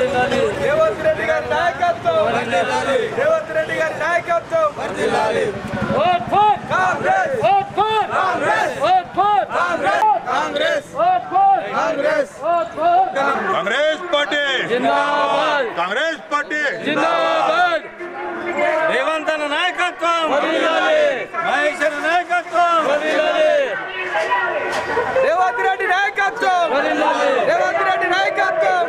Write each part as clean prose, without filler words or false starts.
రేవంత్ రెడ్డి గారి నాయకత్వం, రేవంత్ రెడ్డి గారి నాయకత్వం. Vote for Congress, vote for Congress, vote for Congress, Congress, vote for Congress, vote for Congress party జిందాబాద్ Congress party జిందాబాద్. రేవంత్ అన్న నాయకత్వం, వర్ధిల్లాలి. మహేష్ అన్న నాయకత్వం, వర్ధిల్లాలి. రేవంత్ రెడ్డి నాయకత్వం, వర్ధిల్లాలి. రేవంత్ రెడ్డి నాయకత్వం,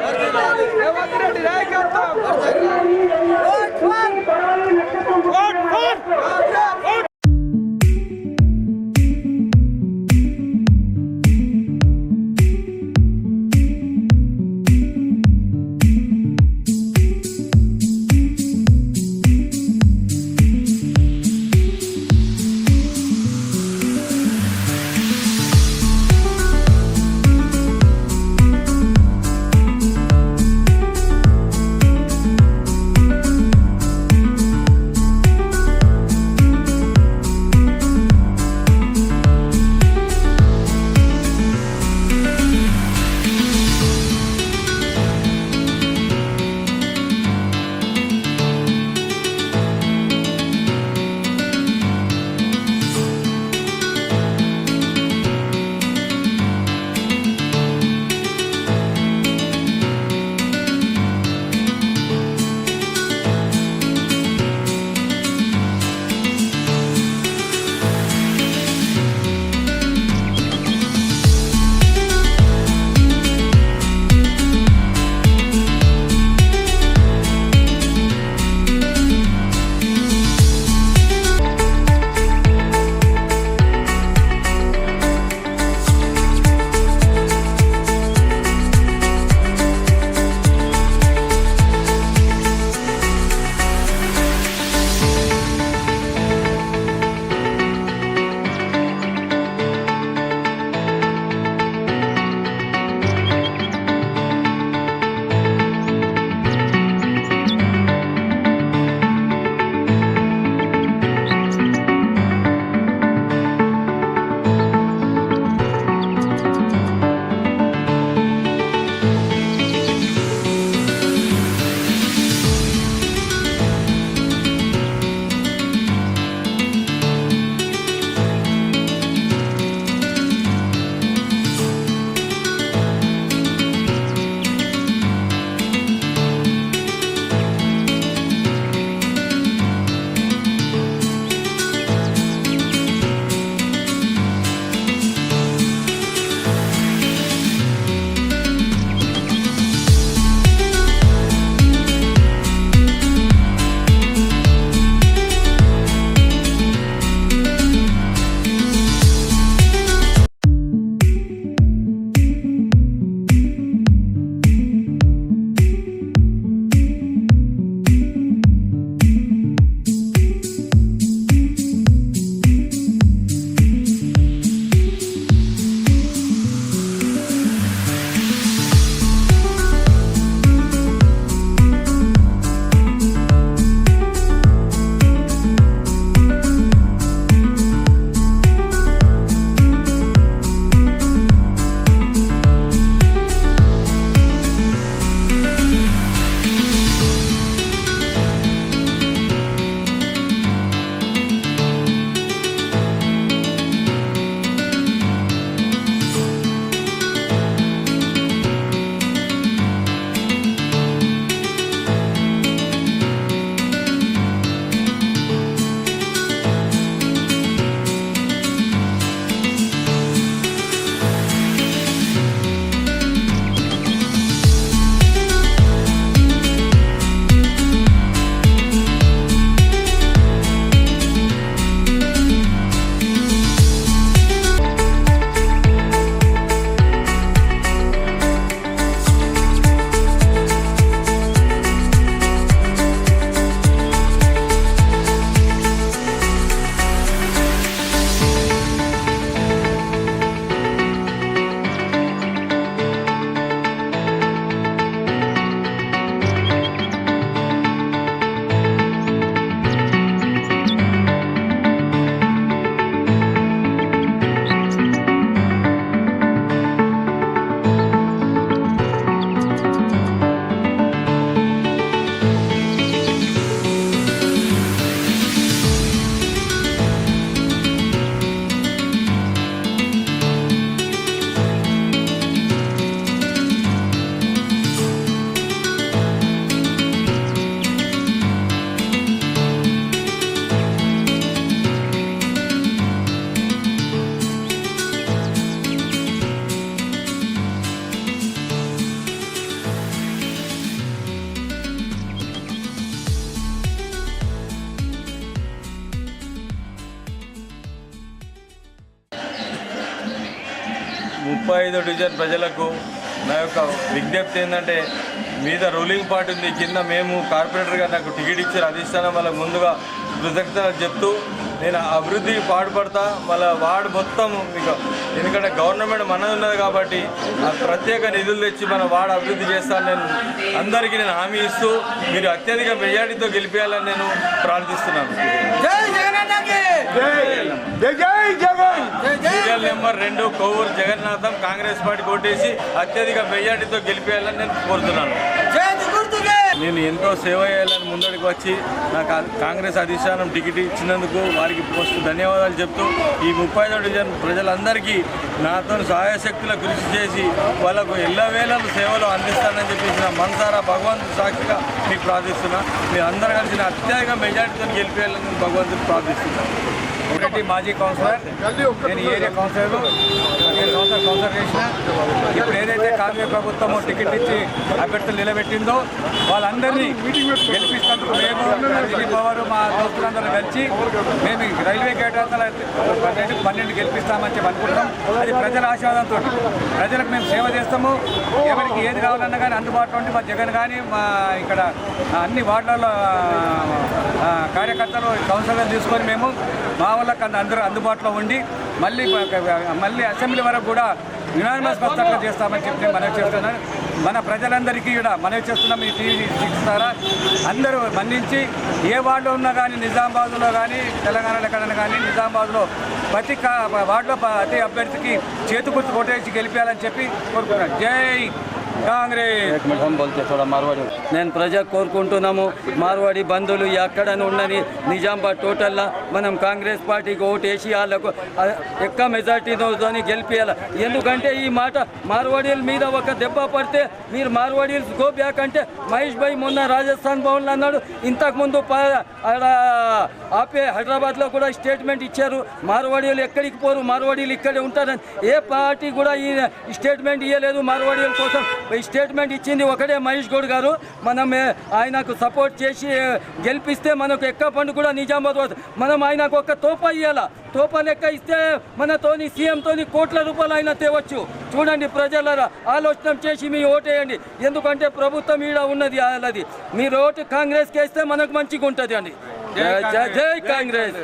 రేవంత్ రెడ్డి నాయకత్వం. Vote for Congress. 35 డివిజన్ ప్రజలకు నా యొక్క విజ్ఞప్తి ఏంటంటే మీద రూలింగ్ పార్టీ ఉంది, కింద మేము కార్పొరేటర్గా నాకు టికెట్ ఇచ్చారు అధిష్టానం వాళ్ళకు ముందుగా కృతజ్ఞతలు చెప్తూ నేను అభివృద్ధికి పాటుపడతా. మళ్ళీ వార్డు మొత్తం మీకు ఎందుకంటే గవర్నమెంట్ మనది ఉన్నది కాబట్టి ఆ ప్రత్యేక నిధులు తెచ్చి మన వార్డు అభివృద్ధి చేస్తాను. నేను అందరికీ నేను హామీ ఇస్తూ మీరు అత్యధిక మెజార్టీతో గెలిపేయాలని నేను ప్రార్థిస్తున్నాను. Serial number 2 Kovvur Jagannatham Congress party ఓటేసి అత్యధిక మెజార్టీతో గెలిపేయాలని నేను కోరుతున్నాను. నేను ఎంతో సేవ చేయాలని ముందడికి వచ్చి నాకు కాంగ్రెస్ అధిష్టానం టికెట్ ఇచ్చినందుకు వారికి ఫస్ట్ ధన్యవాదాలు చెప్తూ ఈ 35 డివిజన్ ప్రజలందరికీ నాతో సహాయశక్తుల కృషి చేసి వాళ్ళకు ఎల్లవేళ సేవలు అందిస్తానని చెప్పేసి నా మనసారా భగవంతుడు సాక్షిగా మీకు ప్రార్థిస్తున్నా. మీరు అందరూ కలిసి అత్యధిక మెజార్టీతో గెలిపేయాలని భగవంతుడు ప్రార్థిస్తున్నాను. ఒకటి మాజీ కౌన్సిలర్, నేను ఏరియా కౌన్సిలర్ 15 సంవత్సరాలు కౌన్సిలర్ చేసిన. ఇప్పుడు ఏదైతే కాంగ్రెస్ ప్రభుత్వం టికెట్ ఇచ్చి అభ్యర్థులు నిలబెట్టిందో వాళ్ళందరినీ గెలిపిస్తున్నందుకు మేము దిలీప్ పవర్ మా దోస్తులందరూ కలిసి మేము రైల్వే గేట్ 12 గెలిపిస్తామని చెప్పి అనుకుంటున్నాం. అది ప్రజల ఆశీర్వాదంతో ప్రజలకు మేము సేవ చేస్తాము. ఎవరికి ఏది కావాలన్నా కానీ అందుబాటులో ఉండి మా జగన్ కానీ మా ఇక్కడ అన్ని వార్డులలో కార్యకర్తలు కౌన్సిలర్లు తీసుకొని మేము మా వాళ్ళకి అందరూ అందుబాటులో ఉండి మళ్ళీ అసెంబ్లీ వరకు కూడా యునానిమస్ పత్రికలు చేస్తామని చెప్పి మనవి చేస్తున్నాను. మన ప్రజలందరికీ కూడా మనవి చేస్తున్నాం. ఈ టీవీ 6 ద్వారా అందరూ మన్నించి ఏ వార్డులో ఉన్నా కానీ నిజామాబాద్లో కానీ తెలంగాణలో ఎక్కడైనా కానీ నిజామాబాద్లో ప్రతి వార్డులో ప్రతి అభ్యర్థికి చేతి గుర్తు కొట్టేసి గెలిపేయాలని చెప్పి కోరుకుంటున్నాను. జై కాంగ్రెస్. నేను ప్రజా కోరుకుంటున్నాము మార్వాడి బంధువులు ఎక్కడైనా ఉండని నిజామాబాద్ టోటల్లా మనం కాంగ్రెస్ పార్టీకి ఓటు వేసి వాళ్ళకు ఎక్కువ మెజార్టీతో గెలిపేయాలి. ఎందుకంటే ఈ మాట మార్వాడీల మీద ఒక దెబ్బ పడితే మీరు మార్వాడీలు గో బ్యాక్ అంటే మహేష్ భాయ్ మొన్న రాజస్థాన్ భవన్లో అన్నాడు. ఇంతకుముందు ఆపే హైదరాబాద్లో కూడా స్టేట్మెంట్ ఇచ్చారు మార్వాడీలు ఎక్కడికి పోరు, మార్వాడీలు ఇక్కడే ఉంటారని. ఏ పార్టీ కూడా ఈ స్టేట్మెంట్ ఇవ్వలేదు. మార్వాడీల కోసం స్టేట్మెంట్ ఇచ్చింది ఒకటే మహేష్ గౌడ్ గారు. మనం ఆయనకు సపోర్ట్ చేసి గెలిపిస్తే మనకు ఎక్క పండు కూడా నిజామాబాద్ మనం ఆయనకు ఒక తోప ఇవ్వాలా. తోప లెక్క ఇస్తే మనతోని సీఎంతోని కోట్ల రూపాయలు ఆయన తేవచ్చు. చూడండి ప్రజల ఆలోచన చేసి మీ ఓటేయండి. ఎందుకంటే ప్రభుత్వం ఈడ ఉన్నది వాళ్ళది. మీరు ఓటు కాంగ్రెస్కి వేస్తే మనకు మంచిగా ఉంటుంది అండి. జై కాంగ్రెస్.